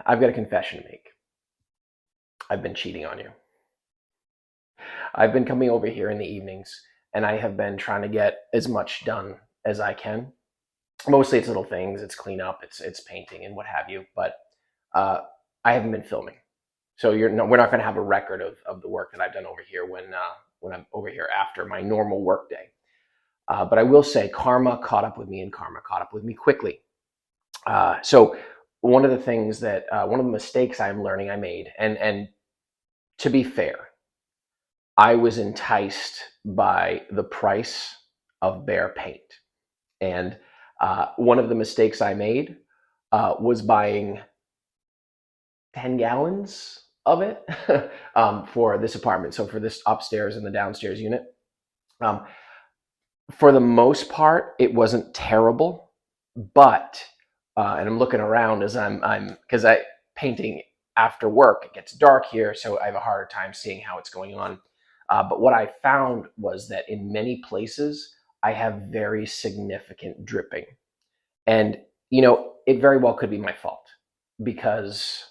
I've got a confession to make. I've been cheating on you. I've been coming over here in the evenings and I have been trying to get as much done as I can. Mostly it's little things, it's cleanup, it's painting and what have you, but uh, I haven't been filming. So we're not going to have a record of the work that I've done over here when I'm over here after my normal work day. But I will say karma caught up with me, and karma caught up with me quickly. So one of the things that one of the mistakes I'm learning I made, and to be fair, I was enticed by the price of Behr paint. And one of the mistakes I made was buying 10 gallons of it for this apartment. So for this upstairs and the downstairs unit. Um, for the most part, it wasn't terrible, but, and I'm looking around as because I painting after work, it gets dark here, so I have a harder time seeing how it's going on. But what I found was that in many places, I have very significant dripping. And, it very well could be my fault because,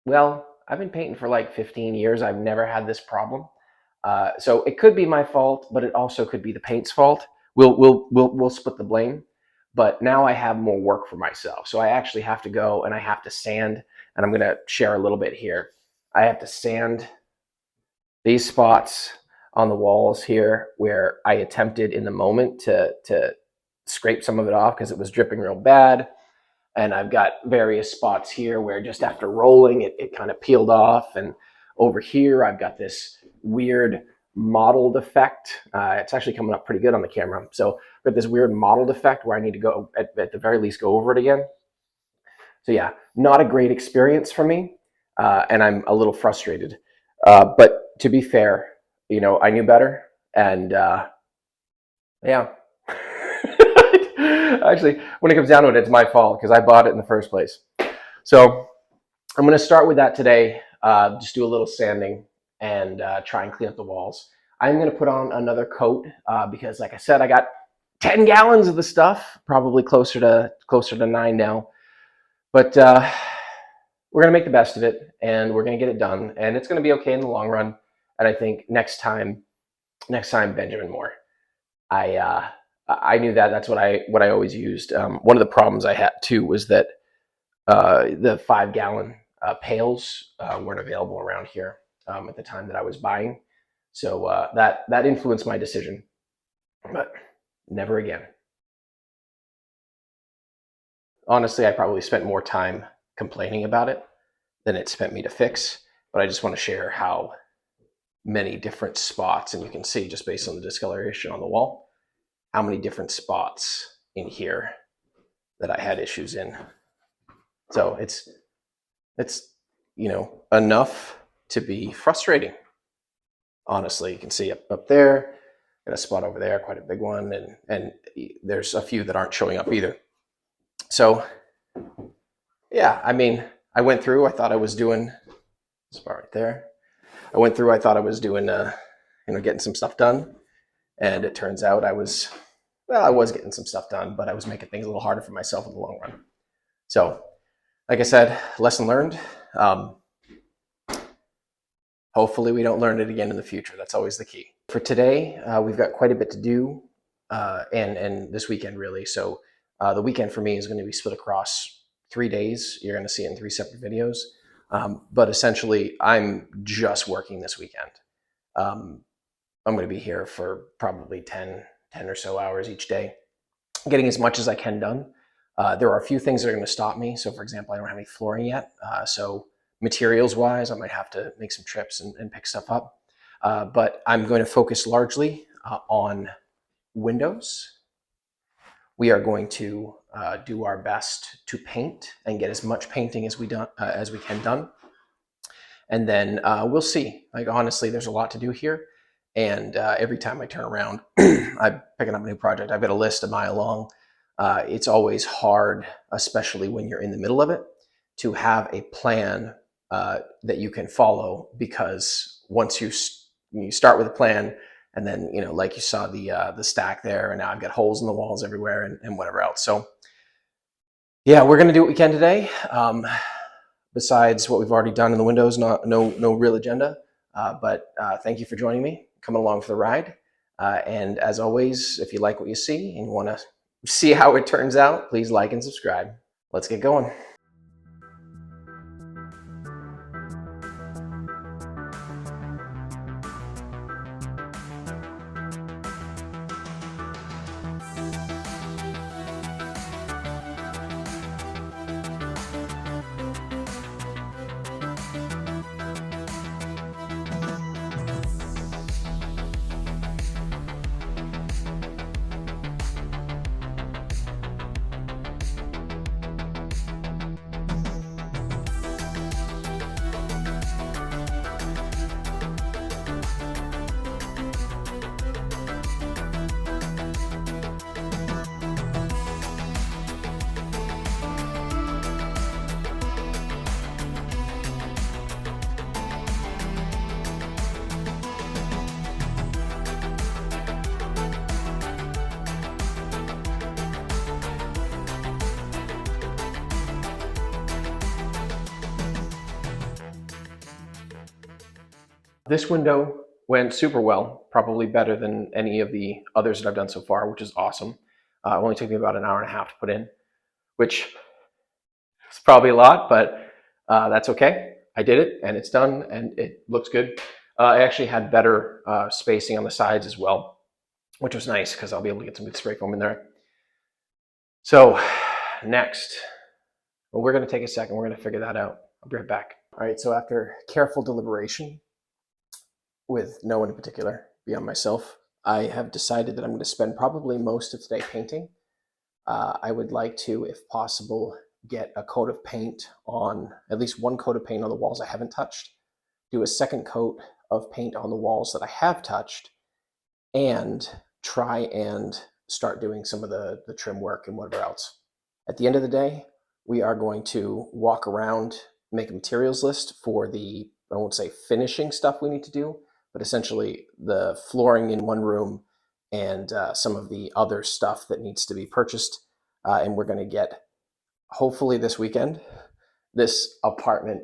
well, I've been painting for like 15 years. I've never had this problem. So it could be my fault, but it also could be the paint's fault. We'll split the blame. But now I have more work for myself. So I actually have to go and I have to sand, and I'm going to share a little bit here. I have to sand these spots on the walls here where I attempted in the moment to scrape some of it off because it was dripping real bad. And I've got various spots here where just after rolling, it kind of peeled off. And over here, I've got this weird mottled effect. It's actually coming up pretty good on the camera. So I've got this weird mottled effect where I need to go, at the very least, go over it again. So yeah, not a great experience for me. And I'm a little frustrated. But to be fair, I knew better. And yeah. Actually, when it comes down to it, it's my fault because I bought it in the first place. So I'm going to start with that today. Just do a little sanding and try and clean up the walls. I'm going to put on another coat because, like I said, I got 10 gallons of the stuff, probably closer to 9 now. But we're going to make the best of it, and we're going to get it done, and it's going to be okay in the long run. And I think next time, Benjamin Moore. I knew that's what I always used. One of the problems I had too was that the 5-gallon pails weren't available around here at the time that I was buying, so that influenced my decision. But never again. Honestly, I probably spent more time complaining about it than it spent me to fix. But I just want to share how many different spots, and you can see just based on the discoloration on the wall, how many different spots in here that I had issues in. So it's enough to be frustrating. Honestly, you can see up there, got a spot over there, quite a big one, and there's a few that aren't showing up either. So yeah, I mean, I went through, I thought I was doing spot right there. I went through, I thought I was doing getting some stuff done, and it turns out I was getting some stuff done, but I was making things a little harder for myself in the long run. So, like I said, lesson learned. Hopefully we don't learn it again in the future. That's always the key. For today, we've got quite a bit to do, and this weekend really. So the weekend for me is going to be split across 3 days. You're going to see it in 3 separate videos. But essentially, I'm just working this weekend. I'm going to be here for probably 10 or so hours each day, getting as much as I can done. There are a few things that are going to stop me. So for example, I don't have any flooring yet. So materials wise, I might have to make some trips and pick stuff up. But I'm going to focus largely on windows. We are going to do our best to paint and get as much painting as we can done. And then we'll see. Like, honestly, there's a lot to do here. And every time I turn around, I'm picking up a new project. I've got a list a mile long. It's always hard, especially when you're in the middle of it, to have a plan that you can follow, because once you start with a plan, and then, like you saw the stack there, and now I've got holes in the walls everywhere and whatever else. So Yeah, we're gonna do what we can today. Besides what we've already done in the windows, no real agenda. But thank you for joining me, coming along for the ride. And as always, if you like what you see and you want to see how it turns out, please like and subscribe. Let's get going. This window went super well, probably better than any of the others that I've done so far, which is awesome. It only took me about an hour and a half to put in, which is probably a lot, but that's okay. I did it, and it's done, and it looks good. I actually had better spacing on the sides as well, which was nice because I'll be able to get some good spray foam in there. So next, well, we're going to take a second. We're going to figure that out. I'll be right back. All right, so after careful deliberation, with no one in particular beyond myself, I have decided that I'm going to spend probably most of today painting. I would like to, if possible, get a coat of paint on, at least one coat of paint on the walls I haven't touched, do a second coat of paint on the walls that I have touched, and try and start doing some of the trim work and whatever else. At the end of the day, we are going to walk around, make a materials list for the, I won't say finishing stuff we need to do, but essentially the flooring in one room and some of the other stuff that needs to be purchased. And we're going to get, hopefully this weekend, this apartment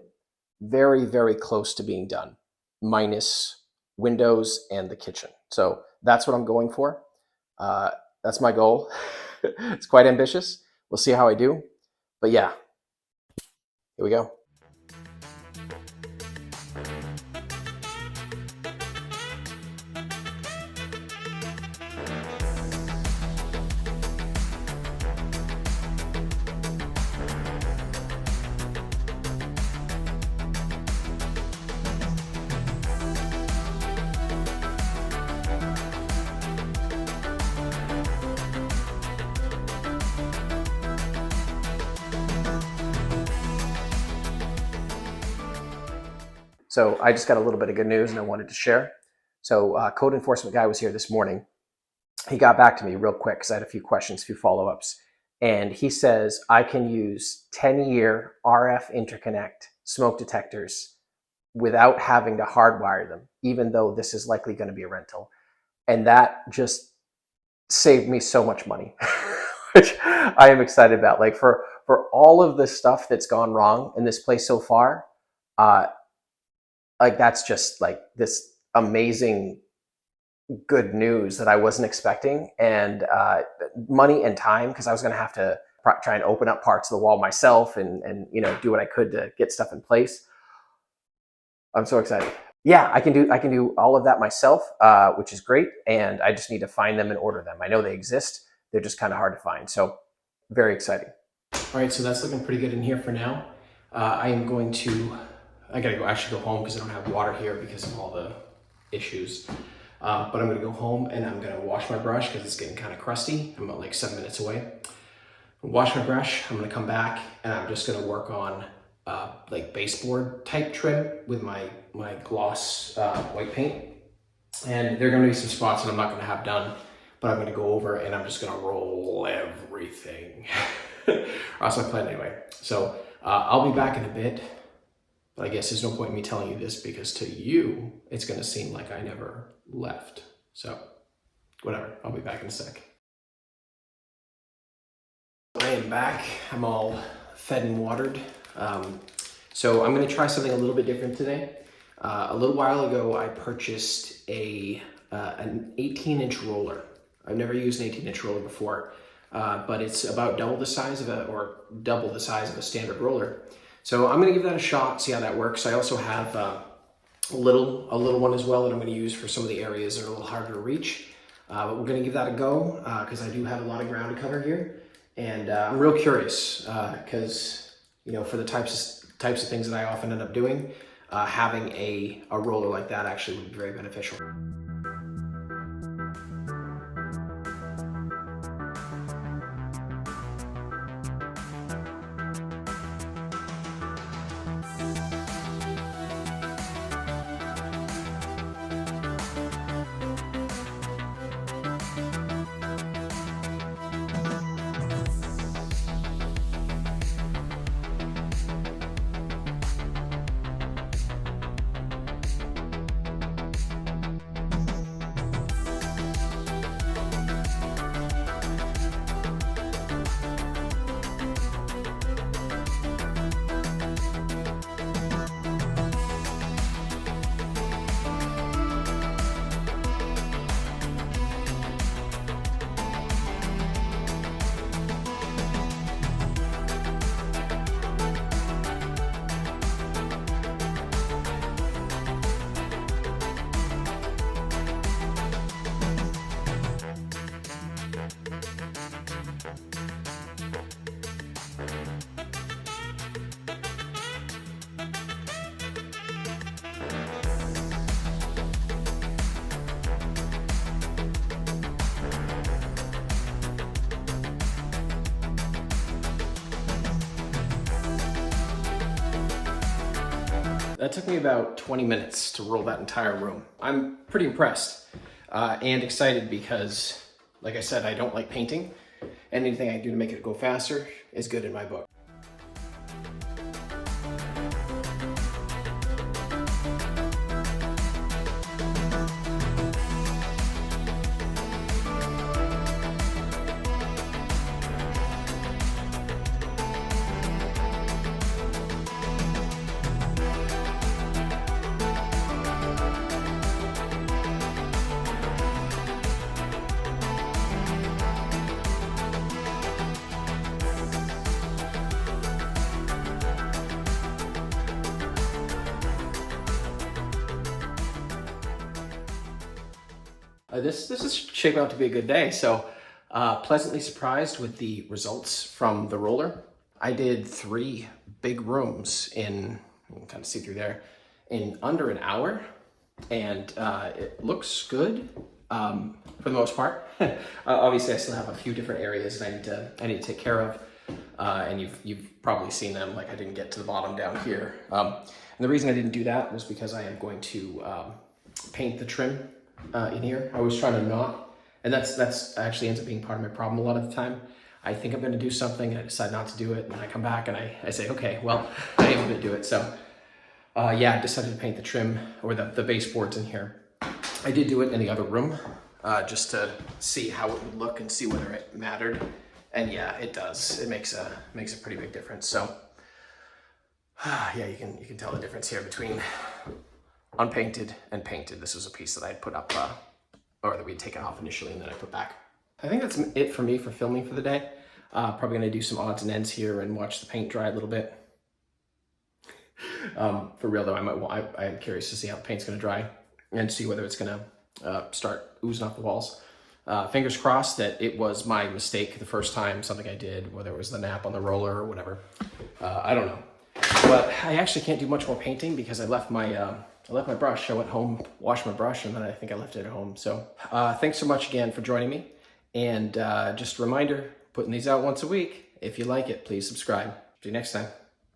very, very close to being done, minus windows and the kitchen. So that's what I'm going for. That's my goal. It's quite ambitious. We'll see how I do. But yeah, here we go. So I just got a little bit of good news and I wanted to share. So code enforcement guy was here this morning. He got back to me real quick because I had a few questions, a few follow-ups. And he says I can use 10-year RF interconnect smoke detectors without having to hardwire them, even though this is likely going to be a rental. And that just saved me so much money, which I am excited about. Like for all of the stuff that's gone wrong in this place so far, like that's just like this amazing good news that I wasn't expecting, and money and time, because I was going to have to try and open up parts of the wall myself and do what I could to get stuff in place. I'm so excited. Yeah, I can do all of that myself, which is great, and I just need to find them and order them. I know they exist. They're just kind of hard to find. So very exciting. All right, so that's looking pretty good in here for now. I am going to, I gotta go actually go home because I don't have water here because of all the issues. But I'm gonna go home and I'm gonna wash my brush because it's getting kind of crusty. I'm about like 7 minutes away. Wash my brush, I'm gonna come back and I'm just gonna work on like baseboard type trim with my gloss white paint. And there are gonna be some spots that I'm not gonna have done, but I'm gonna go over and I'm just gonna roll everything. That's my plan anyway. So I'll be back in a bit, but I guess there's no point in me telling you this because to you, it's gonna seem like I never left. So whatever, I'll be back in a sec. I am back. I'm all fed and watered. So I'm going to try something a little bit different today. A little while ago, I purchased an 18-inch roller. I've never used an 18-inch roller before, but it's about double the size of a standard roller. So I'm going to give that a shot, see how that works. I also have a little one as well that I'm going to use for some of the areas that are a little harder to reach. But we're going to give that a go because I do have a lot of ground to cover here. And I'm real curious because, for the types of things that I often end up doing, having a roller like that actually would be very beneficial. That took me about 20 minutes to roll that entire room. I'm pretty impressed and excited because, like I said, I don't like painting. Anything I do to make it go faster is good in my book. This is shaping out to be a good day. So pleasantly surprised with the results from the roller. I did 3 big rooms in, you can kind of see through there, in under an hour. And it looks good for the most part. Obviously I still have a few different areas that I need to take care of. And you've probably seen them, like I didn't get to the bottom down here. And the reason I didn't do that was because I am going to paint the trim in here. I was trying to not, and that's actually ends up being part of my problem a lot of the time. I think I'm going to do something and I decide not to do it, and then I come back and I say, okay, well, I am going to do it. So yeah, I decided to paint the trim or the baseboards in here. I did do it in the other room just to see how it would look and see whether it mattered. And yeah, it does. It makes a pretty big difference. So yeah, you can tell the difference here between unpainted and painted. This was a piece that I had put up, or that we'd taken off initially and then I put back. I think that's it for me for filming for the day. Probably gonna do some odds and ends here and watch the paint dry a little bit. For real though, I'm curious to see how the paint's gonna dry and see whether it's gonna start oozing off the walls. Fingers crossed that it was my mistake the first time, something I did, whether it was the nap on the roller or whatever. I don't know. But I actually can't do much more painting because I left my brush. I went home, washed my brush, and then I think I left it at home. So thanks so much again for joining me. And just a reminder, putting these out once a week. If you like it, please subscribe. See you next time.